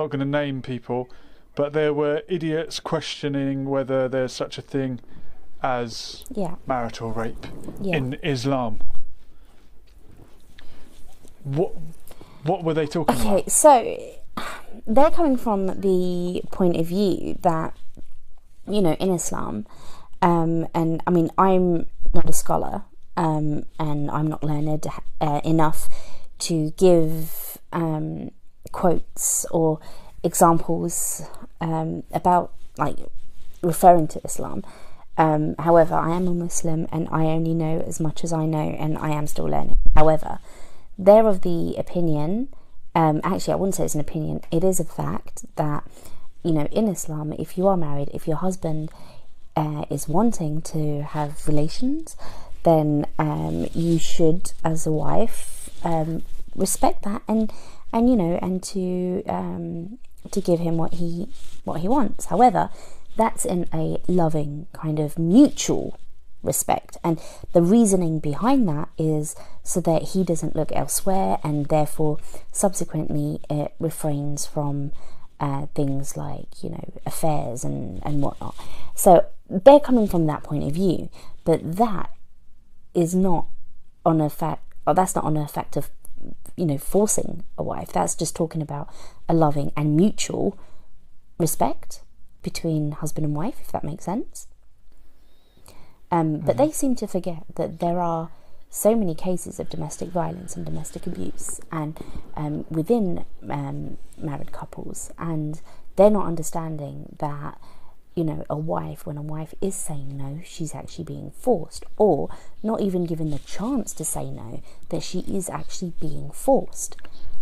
not going to name people, but there were idiots questioning whether there's such a thing as marital rape in Islam. What were they talking about? Okay, so they're coming from the point of view that, you know, in Islam, and I mean, I'm not a scholar, and I'm not learned enough to give quotes or examples about, like, referring to Islam. However, I am a Muslim and I only know as much as I know, and I am still learning. However, they're of the opinion, actually I wouldn't say it's an opinion, it is a fact that, you know, in Islam, if you are married, if your husband is wanting to have relations, then you should, as a wife, respect that and you know, and to give him what he wants. However, that's in a loving kind of mutual respect, and the reasoning behind that is so that he doesn't look elsewhere, and therefore subsequently it refrains from things like, you know, affairs and whatnot. So they're coming from that point of view, but that is not on a fact, or that's not on a fact of, you know, forcing a wife. That's just talking about a loving and mutual respect between husband and wife, if that makes sense. But they seem to forget that there are so many cases of domestic violence and domestic abuse, and within married couples, and they're not understanding that, you know, when a wife is saying no, she's actually being forced, or not even given the chance to say no, that she is actually being forced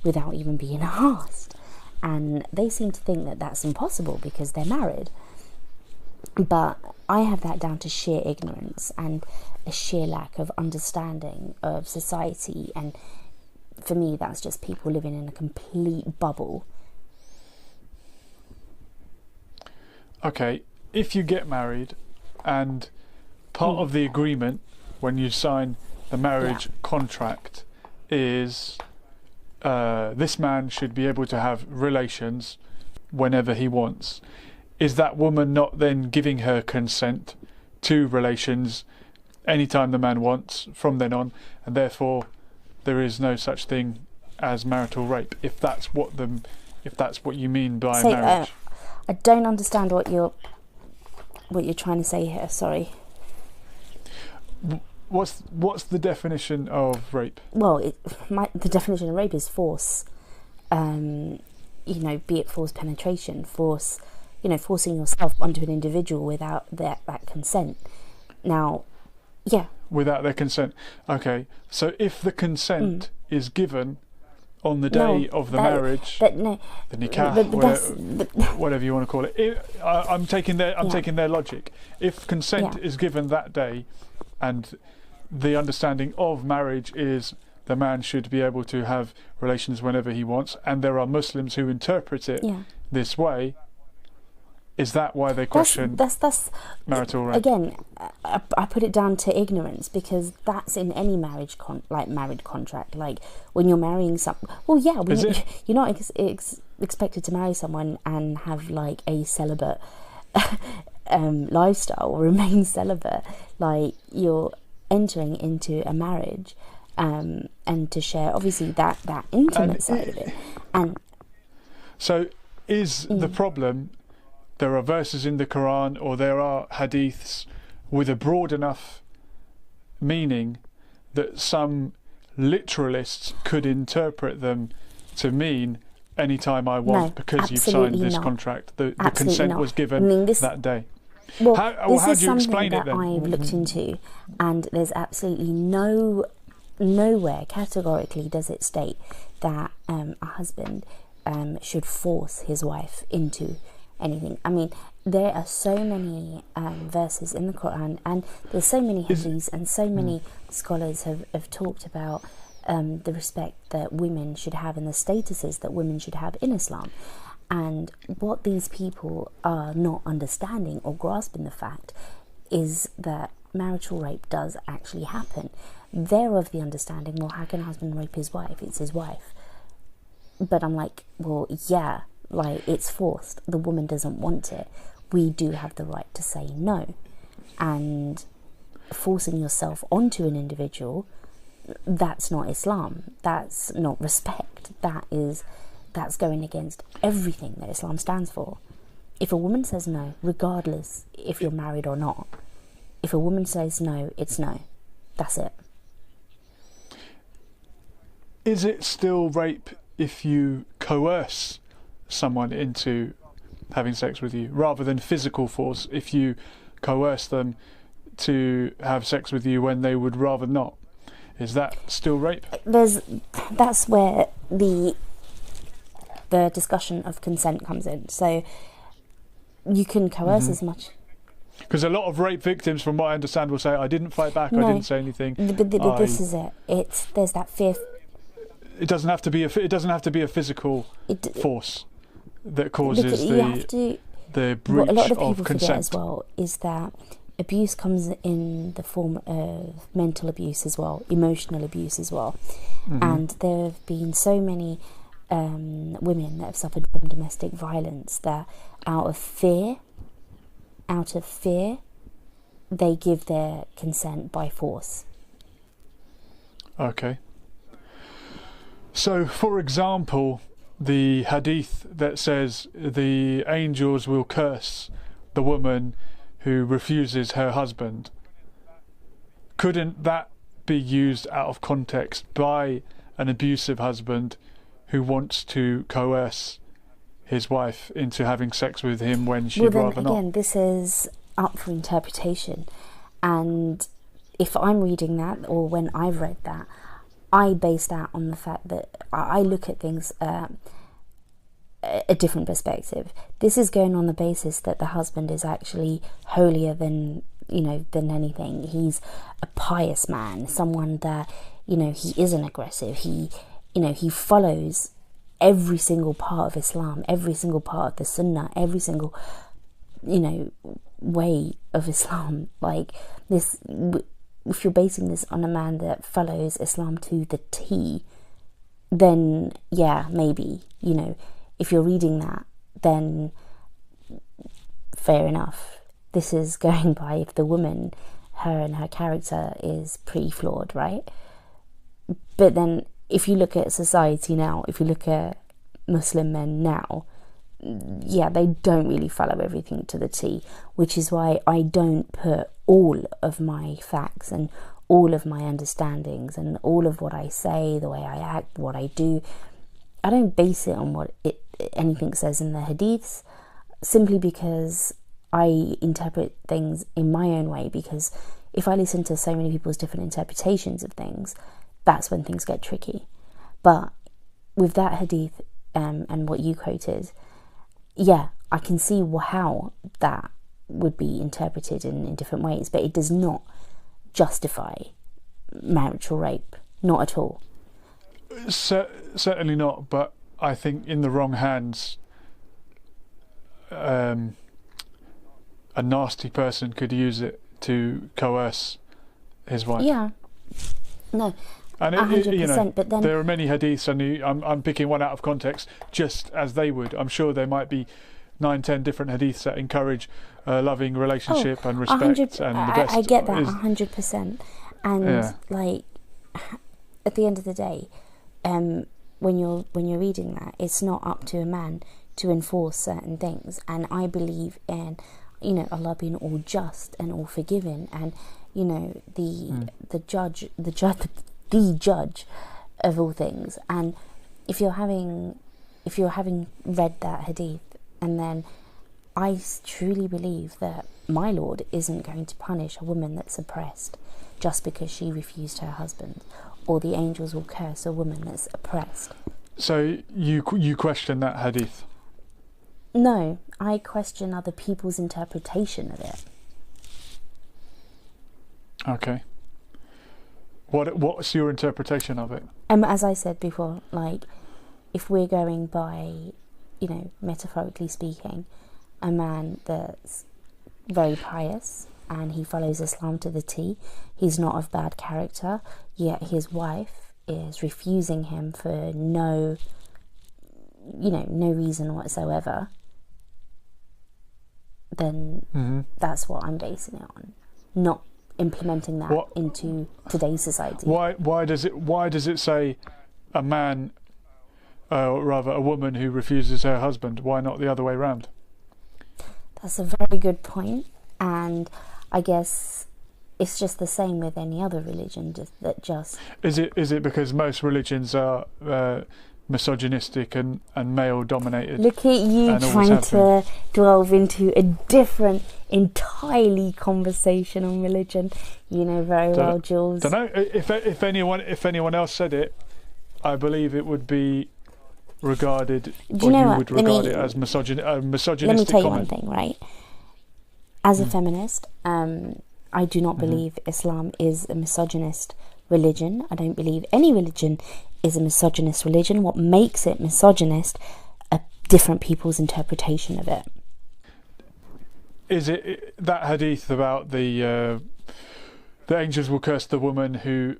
without even being asked. And they seem to think that that's impossible because they're married. But I have that down to sheer ignorance and a sheer lack of understanding of society, and for me that's just people living in a complete bubble. Okay, if you get married and part of the agreement when you sign the marriage contract is this man should be able to have relations whenever he wants, is that woman not then giving her consent to relations anytime the man wants from then on, and therefore there is no such thing as marital rape, if that's what you mean by marriage? I don't understand what you're trying to say here. Sorry. What's the definition of rape? Well, the definition of rape is force. You know, be it forced penetration, force. You know, forcing yourself onto an individual without that consent. Now, without their consent. Okay, so if the consent is given on the day of the marriage, the nikah, whatever you want to call it. I'm taking their logic. If consent is given that day, and the understanding of marriage is the man should be able to have relations whenever he wants, and there are Muslims who interpret it this way, is that why they question that's marital rape? Again, I put it down to ignorance, because that's in any marriage married contract. Like when you're marrying you're not expected to marry someone and have like a celibate lifestyle or remain celibate. Like you're entering into a marriage and to share obviously that intimate side of it. And so is the problem, there are verses in the Quran or there are hadiths with a broad enough meaning that some literalists could interpret them to mean anytime I want, because you've signed this contract. The consent was given that day. Well, how do you explain it then? I've looked into, and there's absolutely nowhere categorically does it state that a husband should force his wife into anything. I mean, there are so many verses in the Quran, and there's so many hadiths, and so many scholars have talked about the respect that women should have and the statuses that women should have in Islam. And what these people are not understanding or grasping the fact is that marital rape does actually happen. They're of the understanding, well, how can a husband rape his wife? It's his wife. But I'm like, well, yeah, like it's forced, the woman doesn't want it, we do have the right to say no. And forcing yourself onto an individual, that's not Islam, that's not respect, that's going against everything that Islam stands for. If a woman says no, regardless if you're married or not, if a woman says no, it's no. That's it. Is it still rape if you coerce someone into having sex with you, rather than physical force if you coerce them to have sex with you when they would rather not? Is that still rape? That's where the discussion of consent comes in. So you can coerce as much. Because a lot of rape victims, from what I understand, will say, I didn't fight back, I didn't say anything. But this is it. There's that fear. It doesn't have to be a physical force that causes the breach what a lot of of people consent. forget as well is that abuse comes in the form of mental abuse as well, emotional abuse as well. And there have been so many women that have suffered from domestic violence that out of fear, they give their consent by force. Okay. So, for example, the hadith that says the angels will curse the woman who refuses her husband, couldn't that be used out of context by an abusive husband who wants to coerce his wife into having sex with him when she'd rather not? Again, this is up for interpretation, and if I'm reading that, or when I've read that, I base that on the fact that I look at things a different perspective. This is going on the basis that the husband is actually holier than anything. He's a pious man, someone that, he isn't aggressive. He follows every single part of Islam, every single part of the Sunnah, every single, way of Islam. Like this, if you're basing this on a man that follows Islam to the T, then yeah, maybe, if you're reading that, then fair enough. This is going by if the woman, her and her character is pretty flawed, right? But then if you look at society now, if you look at Muslim men now, yeah, they don't really follow everything to the T, which is why I don't put all of my facts and all of my understandings and all of what I say, the way I act, what I do, I don't base it on what anything says in the hadiths, simply because I interpret things in my own way. Because if I listen to so many people's different interpretations of things, that's when things get tricky. But with that hadith and what you quoted, yeah, I can see how that would be interpreted in different ways, but it does not justify marital rape, not at all. Certainly not, but I think in the wrong hands, a nasty person could use it to coerce his wife. Yeah, no, and 100%. But then there are many hadiths, and I'm picking one out of context, just as they would. I'm sure there might be 9-10 different hadiths that encourage a loving relationship and respect, and the best. I get that 100%, and like at the end of the day, when you're reading that, it's not up to a man to enforce certain things. And I believe in, Allah being all just and all forgiving, and the judge of all things. And if you're having read that hadith, and then I truly believe that my Lord isn't going to punish a woman that's oppressed just because she refused her husband, or the angels will curse a woman that's oppressed. So you question that hadith? No, I question other people's interpretation of it. Okay. What's your interpretation of it? As I said before, like, if we're going by, metaphorically speaking, a man that's very pious and he follows Islam to the T, he's not of bad character, yet his wife is refusing him for no no reason whatsoever, then that's what I'm basing it on, not implementing that into today's society. Why does it say a man, or rather a woman who refuses her husband? Why not the other way round? That's a very good point, and I guess it's just the same with any other religion. Is it because most religions are misogynistic and male dominated? Look at you trying to delve into a different, entirely conversation on religion. You know very well, Jules. Don't know if anyone else said it. I believe it would be regarded, you would regard it as misogynistic. Let me tell you one thing, right? As a feminist, I do not believe Islam is a misogynist religion. I don't believe any religion is a misogynist religion. What makes it misogynist are different people's interpretation of it. Is it that hadith about the angels will curse the woman who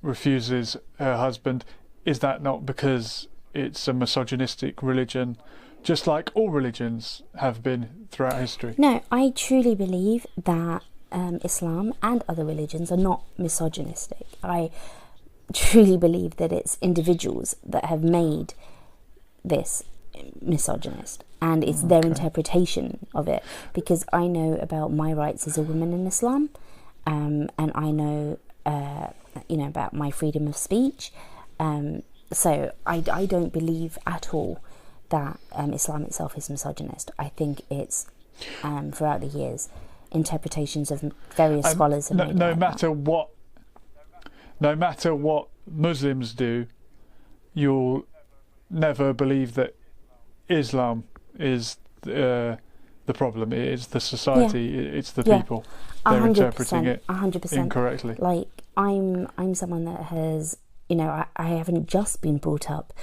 refuses her husband? Is that not because it's a misogynistic religion, just like all religions have been throughout history? No, I truly believe that Islam and other religions are not misogynistic. I truly believe that it's individuals that have made this misogynist, and it's their interpretation of it. Because I know about my rights as a woman in Islam, and I know about my freedom of speech. So I don't believe at all that Islam itself is misogynist. I think it's throughout the years interpretations of various scholars have made no matter what Muslims do, you'll never believe that Islam is the problem. It is the society. It's the people. They're interpreting it 100% incorrectly. Like I'm someone that has, I haven't just been brought up,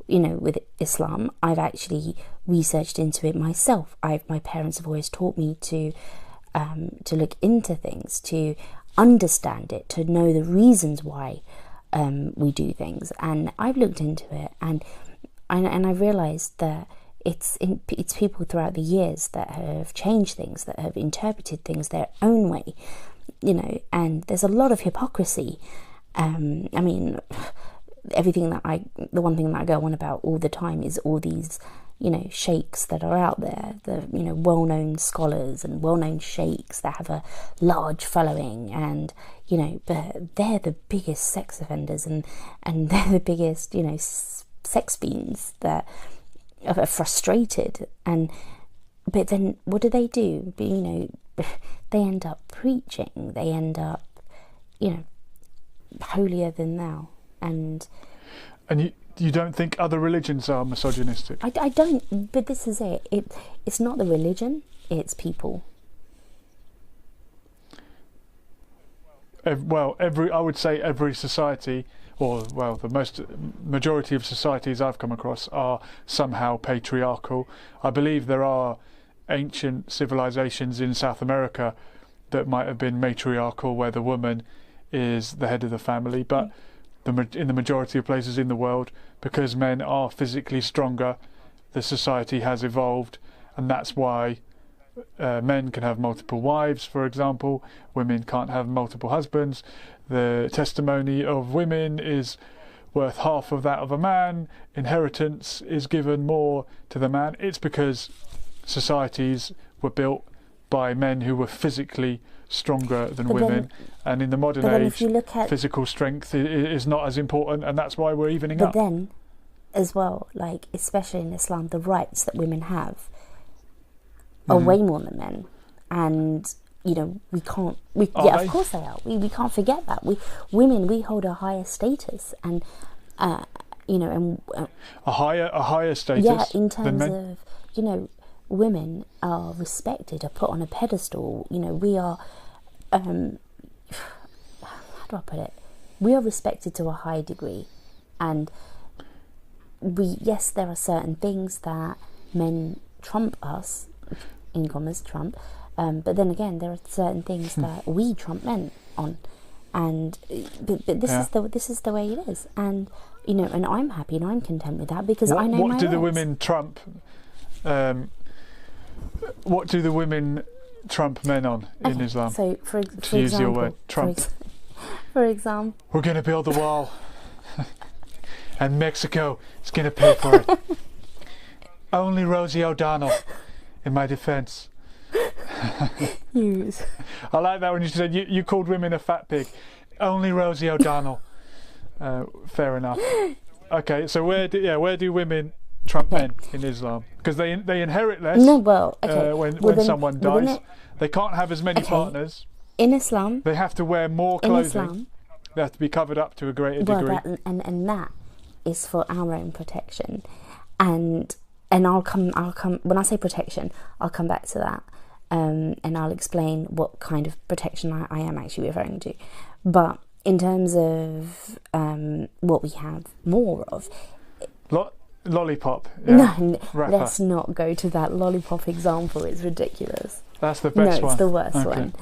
with Islam. I've actually researched into it myself. My parents have always taught me to look into things, to understand it, to know the reasons why we do things. And I've looked into it, and I realised that it's people throughout the years that have changed things, that have interpreted things their own way, and there's a lot of hypocrisy. I mean, the one thing that I go on about all the time is all these, sheikhs that are out there, the, well-known scholars and well-known sheikhs that have a large following, and, but they're the biggest sex offenders, and they're the biggest, sex fiends that are frustrated. But then what do? They end up preaching, they end up, holier than thou. And you don't think other religions are misogynistic? I don't, but this is it. It's not the religion, it's people. I would say every society, the majority of societies I've come across are somehow patriarchal. I believe there are ancient civilizations in South America that might have been matriarchal, where the woman is the head of the family, but in the majority of places in the world, because men are physically stronger, the society has evolved, and that's why men can have multiple wives, for example. Women can't have multiple husbands. The testimony of women is worth half of that of a man. Inheritance is given more to the man. It's because societies were built by men who were physically stronger than women, and in the modern age, physical strength is not as important, and that's why we're evening up. But then, as well, like especially in Islam, the rights that women have are way more than men, and we can't. Of course they are. We can't forget that women hold a higher status, and a higher status. Yeah, in terms of women are respected, are put on a pedestal. We are, how do I put it? We are respected to a high degree, and there are certain things that men trump us, in commas, trump, but then again, there are certain things that we trump men on, and but this is the way it is, and you know, and I'm happy and I'm content with that because I know what my do the rights. women trump? What do the women trump men on in Islam? So for to use your word, trump. For example, we're going to build a wall, and Mexico is going to pay for it. Only Rosie O'Donnell, in my defence. use. I like that when you said you called women a fat pig. Only Rosie O'Donnell. Fair enough. Okay, so where do women trump men in Islam? Because they inherit less. No, well, okay. When someone dies, they can't have as many partners. In Islam, they have to wear more clothing. They have to be covered up to a greater degree. And that is for our own protection. And I'll come when I say protection, I'll come back to that. And I'll explain what kind of protection I am actually referring to. But in terms of what we have more of, lollipop. Yeah. No, let's not go to that lollipop example. It's ridiculous. That's the best one. No, it's the worst one.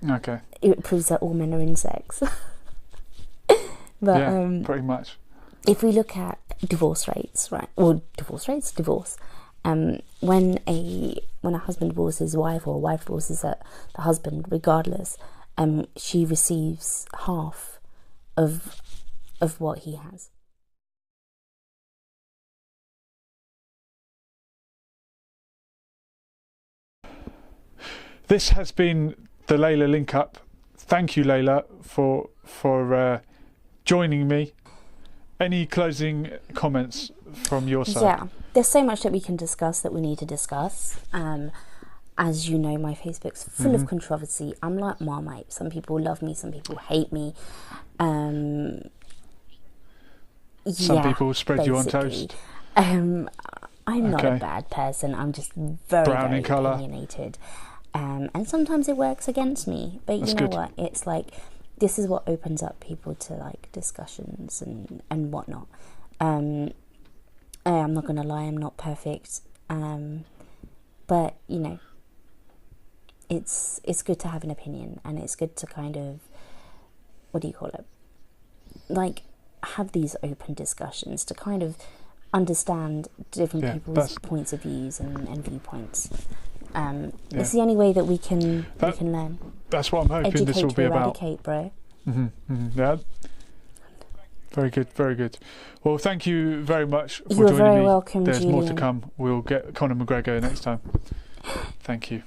Okay. It proves that all men are insects. But yeah, pretty much. If we look at divorce rates, right? Or divorce. When a husband divorces his wife, or a wife divorces the husband, regardless, she receives half of what he has. This has been the Layla Link Up. Thank you, Layla, for joining me. Any closing comments from your side? Yeah, there's so much that we can discuss that we need to discuss. As you know, my Facebook's full of controversy. I'm like Marmite. Some people love me, some people hate me. Some people spread you on toast. I'm not a bad person. I'm just very opinionated. And sometimes it works against me. But you know what? It's like, this is what opens up people to like discussions and whatnot. I'm not gonna lie, I'm not perfect. But you know, it's good to have an opinion, and it's good to kind of, what do you call it? Like, have these open discussions to kind of understand different people's points of views and viewpoints. It's the only way that we can learn. That's what I'm hoping Educate this will be about. Eradicate, bro. Yeah. Very good, very good. Well, thank you very much for joining me. You're very welcome, There's Julian. more to come. We'll get Conor McGregor next time. Thank you.